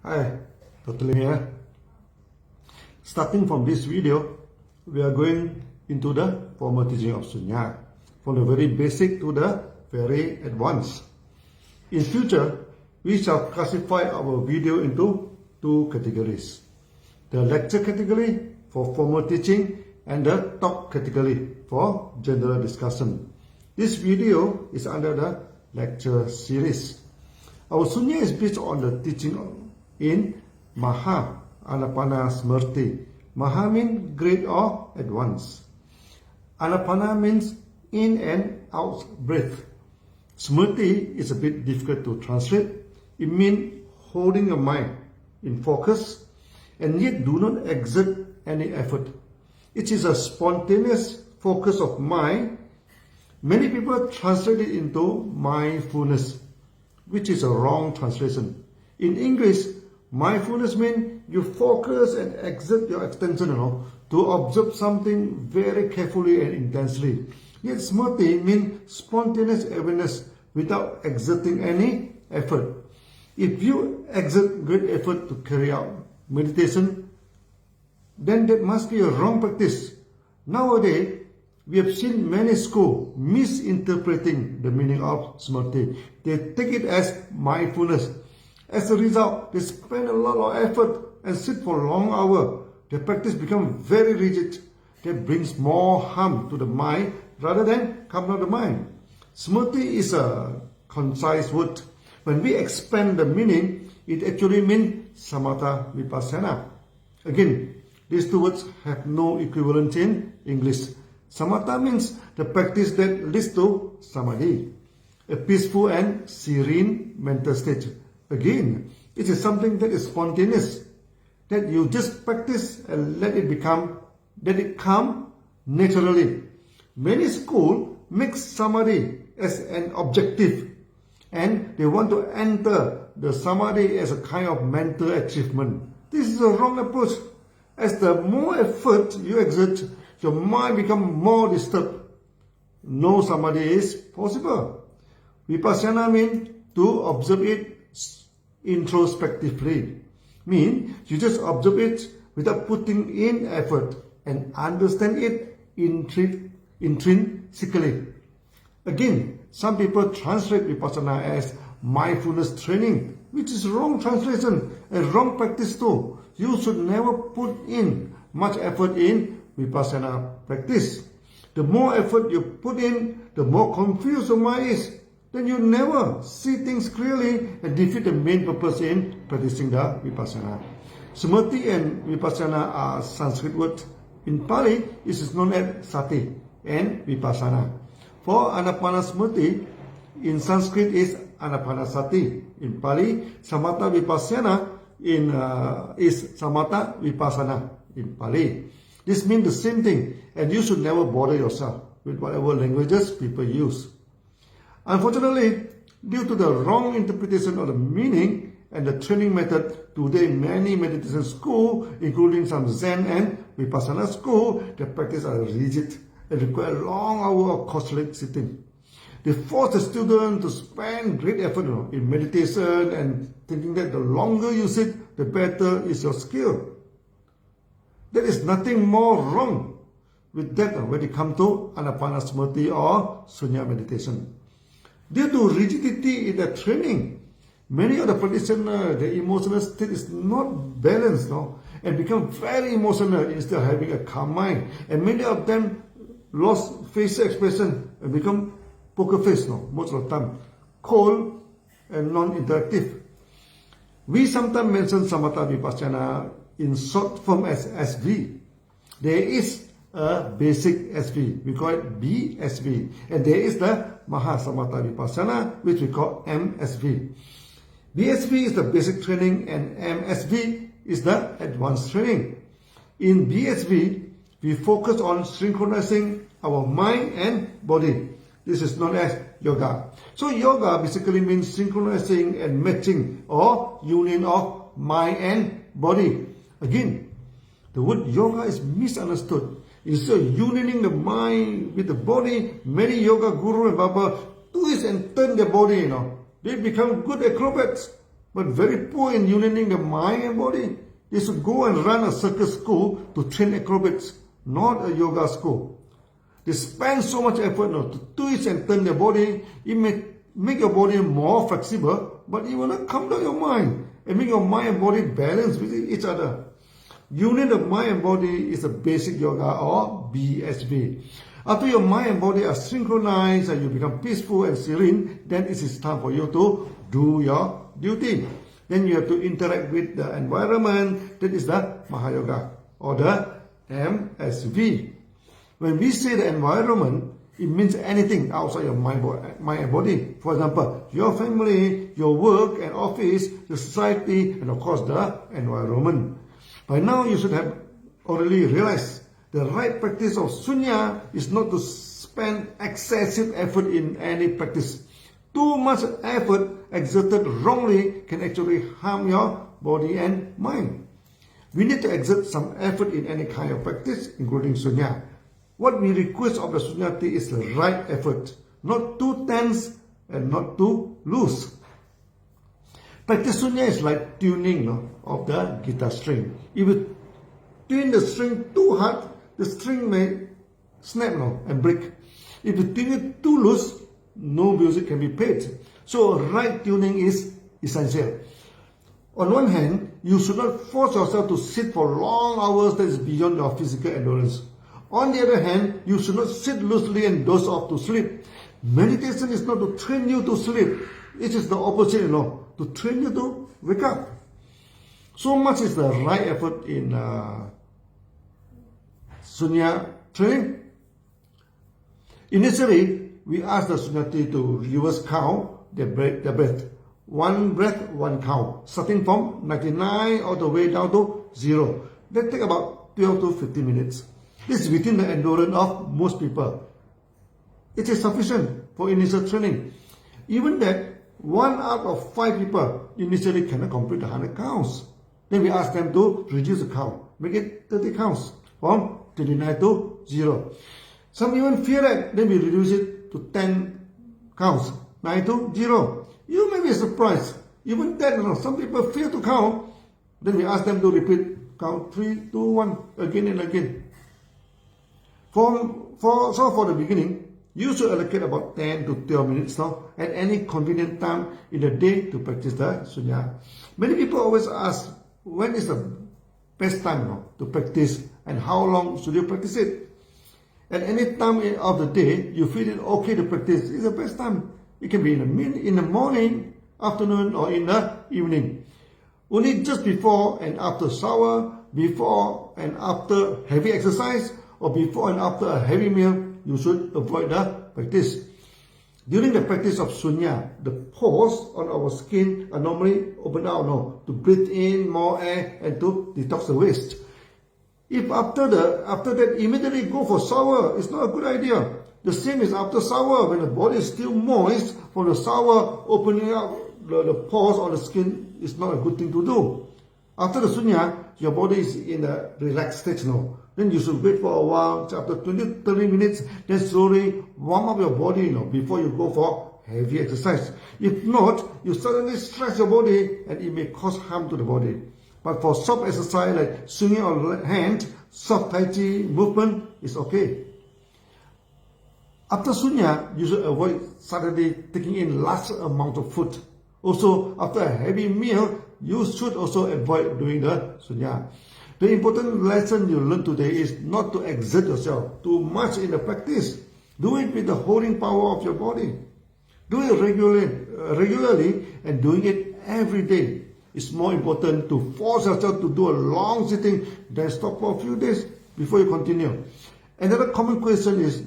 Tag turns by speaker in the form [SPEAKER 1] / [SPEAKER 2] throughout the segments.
[SPEAKER 1] Hi, Dr. Lim here. Starting from this video, we are going into the formal teaching of Sunya, from the very basic to the very advanced. In future, we shall classify our video into two categories: the lecture category for formal teaching and the talk category for general discussion. This video is under the lecture series. Our Sunya is based on the teaching in Maha Anapana Smrti. Maha means great or advanced. Anapana means in and out breath. Smrti is a bit difficult to translate. It means holding your mind in focus and yet do not exert any effort. It is a spontaneous focus of mind. Many people translate it into mindfulness, which is a wrong translation. In English, mindfulness means you focus and exert your attention to observe something very carefully and intensely. Yet smrti means spontaneous awareness without exerting any effort. If you exert great effort to carry out meditation, then that must be a wrong practice. Nowadays, we have seen many schools misinterpreting the meaning of smrti. They take it as mindfulness. As a result, they spend a lot of effort and sit for long hours. Their practice becomes very rigid. That brings more harm to the mind rather than calm down the mind. Smrti is a concise word. When we expand the meaning, it actually means samatha vipassana. Again, these two words have no equivalent in English. Samatha means the practice that leads to samadhi, a peaceful and serene mental state. Again, it is something that is spontaneous, that you just practice and let it come naturally. Many schools make samadhi as an objective, and they want to enter the samadhi as a kind of mental achievement. This is a wrong approach. As the more effort you exert, your mind becomes more disturbed. No samadhi is possible. Vipassana means to observe it introspectively. Means you just observe it without putting in effort and understand it intrinsically. Again, some people translate Vipassana as mindfulness training, which is wrong translation and wrong practice too. You should never put in much effort in Vipassana practice. The more effort you put in, the more confused your mind is. Then you never see things clearly and defeat the main purpose in practicing the Vipassana. Smrti and Vipassana are Sanskrit words. In Pali, it is known as Sati and Vipassana. For Anapana Smrti, in Sanskrit is Anapanasati. In Pali, Samatha Vipassana is Samatha Vipassana in Pali. This means the same thing, and you should never bother yourself with whatever languages people use. Unfortunately, due to the wrong interpretation of the meaning and the training method, today many meditation schools, including some Zen and Vipassana schools, the practice are rigid and require long hours of costly sitting. They force the student to spend great effort in meditation and thinking that the longer you sit, the better is your skill. There is nothing more wrong with that when it comes to Anapana Smrti or Sunya meditation. Due to rigidity in the training, many of the practitioners, their emotional state is not balanced and become very emotional instead of having a calm mind. And many of them lost facial expression and become poker face most of the time, cold and non-interactive. We sometimes mention Samatha Vipassana in short form as SV. There is a basic SV, we call it BSV, and there is the Mahasamatha Vipassana, which we call MSV. BSV is the basic training and MSV is the advanced training. In BSV, we focus on synchronizing our mind and body. This is known as yoga. So yoga basically means synchronizing and matching or union of mind and body. Again, the word yoga is misunderstood. Instead of unioning the mind with the body, many yoga guru and baba twist and turn their body, They become good acrobats. but very poor in uniting the mind and body. They should go and run a circus school to train acrobats, not a yoga school. They spend so much effort to twist and turn their body. It may make your body more flexible, but it will not calm down your mind and make your mind and body balance with each other. Union of mind and body is a basic yoga, or BSB. After your mind and body are synchronized and you become peaceful and serene, then it is time for you to do your duty. Then you have to interact with the environment. That is the Mahayoga, or the MSV. When we say the environment, it means anything outside your mind and body. For example, your family, your work and office, the society, and of course the environment. By now you should have already realized the right practice of Sunya is not to spend excessive effort in any practice. Too much effort exerted wrongly can actually harm your body and mind. We need to exert some effort in any kind of practice, including Sunya. What we request of the Sunyati is the right effort, not too tense and not too loose. Practice Sunya is like tuning of the guitar string. If you tune the string too hard, the string may snap and break. If you tune it too loose, no music can be played. So right tuning is essential. On one hand, you should not force yourself to sit for long hours that is beyond your physical endurance. On the other hand, you should not sit loosely and doze off to sleep. Meditation is not to train you to sleep. It is the opposite, to train you to wake up. So much is the right effort in Sunya training. Initially, we ask the Sunyati to reverse count their breath. One breath, one count, starting from 99 all the way down to 0. That takes about 12 to 15 minutes. This is within the endurance of most people. It is sufficient for initial training. Even that, 1 out of 5 people initially cannot complete the 100 counts. Then we ask them to reduce the count, make it 30 counts, from 29 to 0. Some even fear that, then we reduce it to 10 counts, 9 to 0. You may be surprised. Even then, some people fear to count. Then we ask them to repeat count 3, 2, 1 again and again. So for the beginning, you should allocate about 10 to 12 minutes at any convenient time in the day to practice the Sunya. Many people always ask, when is the best time to practice and how long should you practice it? At any time of the day, you feel it okay to practice, it's the best time. It can be in the morning, afternoon, or in the evening. Only just before and after shower, before and after heavy exercise, or before and after a heavy meal, you should avoid the practice. During the practice of Sunya, the pores on our skin are normally opened out to breathe in more air and to detox the waste. If after that immediately go for shower, it's not a good idea. The same is after shower, when the body is still moist from the shower, opening up the pores on the skin is not a good thing to do. After the Sunya, your body is in a relaxed state now. Then you should wait for a while, after 20-30 minutes, then slowly warm up your body before you go for heavy exercise. If not, you suddenly stress your body and it may cause harm to the body. But for soft exercise like swinging on hand, soft Tai Chi movement is okay. After Sunya, you should avoid suddenly taking in large amount of food. Also, after a heavy meal, you should also avoid doing the Sunya. The important lesson you learn today is not to exert yourself too much in the practice. Do it with the holding power of your body. Do it regularly and doing it every day. It's more important to force yourself to do a long sitting than stop for a few days before you continue. Another common question is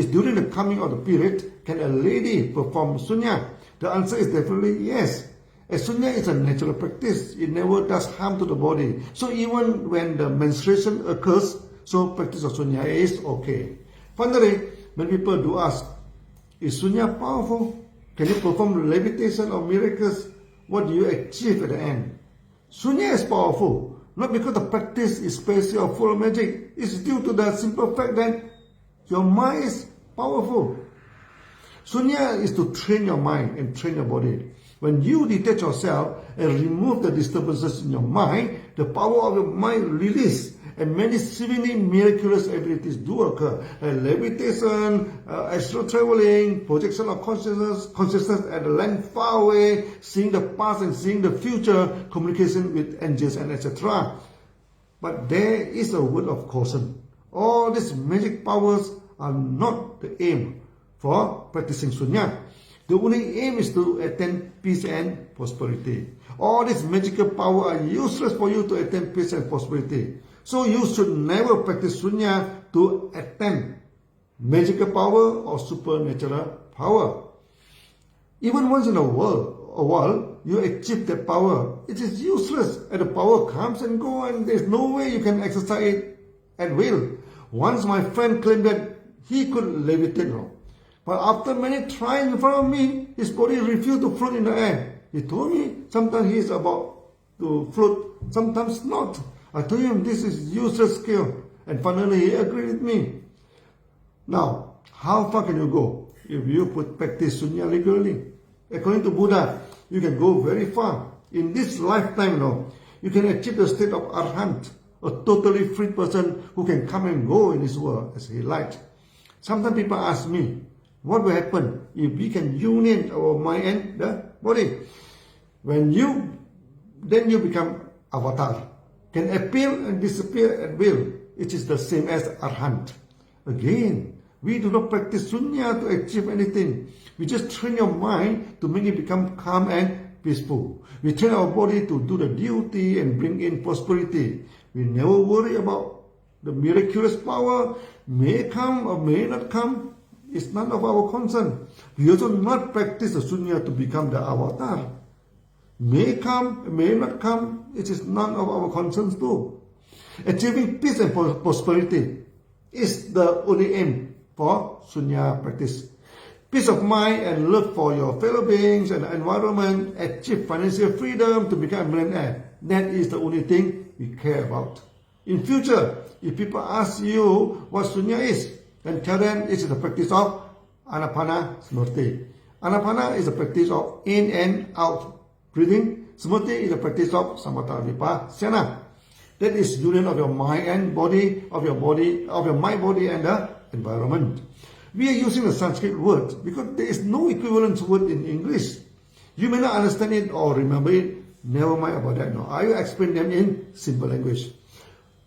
[SPEAKER 1] during the coming of the period, can a lady perform Sunya? The answer is definitely yes. As Sunya is a natural practice, it never does harm to the body. So even when the menstruation occurs, so practice of Sunya is okay. Finally, when people do ask, is Sunya powerful? Can you perform levitation or miracles? What do you achieve at the end? Sunya is powerful, not because the practice is special or full of magic. It's due to the simple fact that your mind is powerful. Sunya is to train your mind and train your body. When you detach yourself and remove the disturbances in your mind, the power of your mind release, and many seemingly miraculous abilities do occur, like levitation, astral traveling, projection of consciousness at a land far away, seeing the past and seeing the future, communication with angels, and etc. But there is a word of caution. All these magic powers are not the aim for practicing Sunya. The only aim is to attain peace and prosperity. All these magical power are useless for you to attain peace and prosperity. So you should never practice Sunya to attain magical power or supernatural power. Even once in a while, you achieve that power. It is useless, and the power comes and goes, and there is no way you can exercise it at will. Once my friend claimed that he could levitate, but after many tries in front of me, his body refused to float in the air. He told me sometimes he is about to float, sometimes not. I told him this is useless skill, and finally he agreed with me. Now, how far can you go if you practice Sunya regularly? According to Buddha, you can go very far. In this lifetime, you can achieve the state of Arhat, a totally free person who can come and go in this world as he likes. Sometimes people ask me, what will happen if we can union our mind and the body? Then you become avatar, can appear and disappear at will. It is the same as Arhat. Again, we do not practice Sunya to achieve anything. We just train your mind to make it become calm and peaceful. We train our body to do the duty and bring in prosperity. We never worry about the miraculous power may come or may not come. It's none of our concern. We also not practice the Sunya to become the avatar. May come, may not come. It is none of our concerns too. Achieving peace and prosperity is the only aim for Sunya practice. Peace of mind and love for your fellow beings and the environment, achieve financial freedom to become a millionaire. That is the only thing we care about. In future, if people ask you what Sunya is, then tell them it is the practice of Anapana Smrti. Anapana is the practice of in and out breathing. Smrti is the practice of Samatha Vipassana. That is union of your mind and body, of your mind, body, and the environment. We are using the Sanskrit word because there is no equivalent word in English. You may not understand it or remember it. Never mind about that. No, I will explain them in simple language.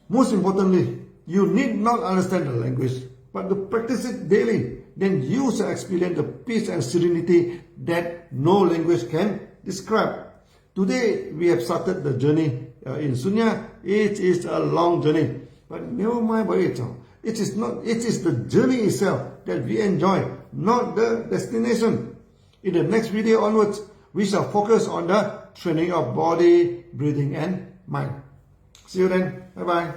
[SPEAKER 1] Most importantly, you need not understand the language, but to practice it daily. Then you shall experience the peace and serenity that no language can describe. Today, we have started the journey in Sunya. It is a long journey, but never mind about it. It is the journey itself that we enjoy, not the destination. In the next video onwards, we shall focus on the training of body, breathing, and mind. See you then. Bye-bye.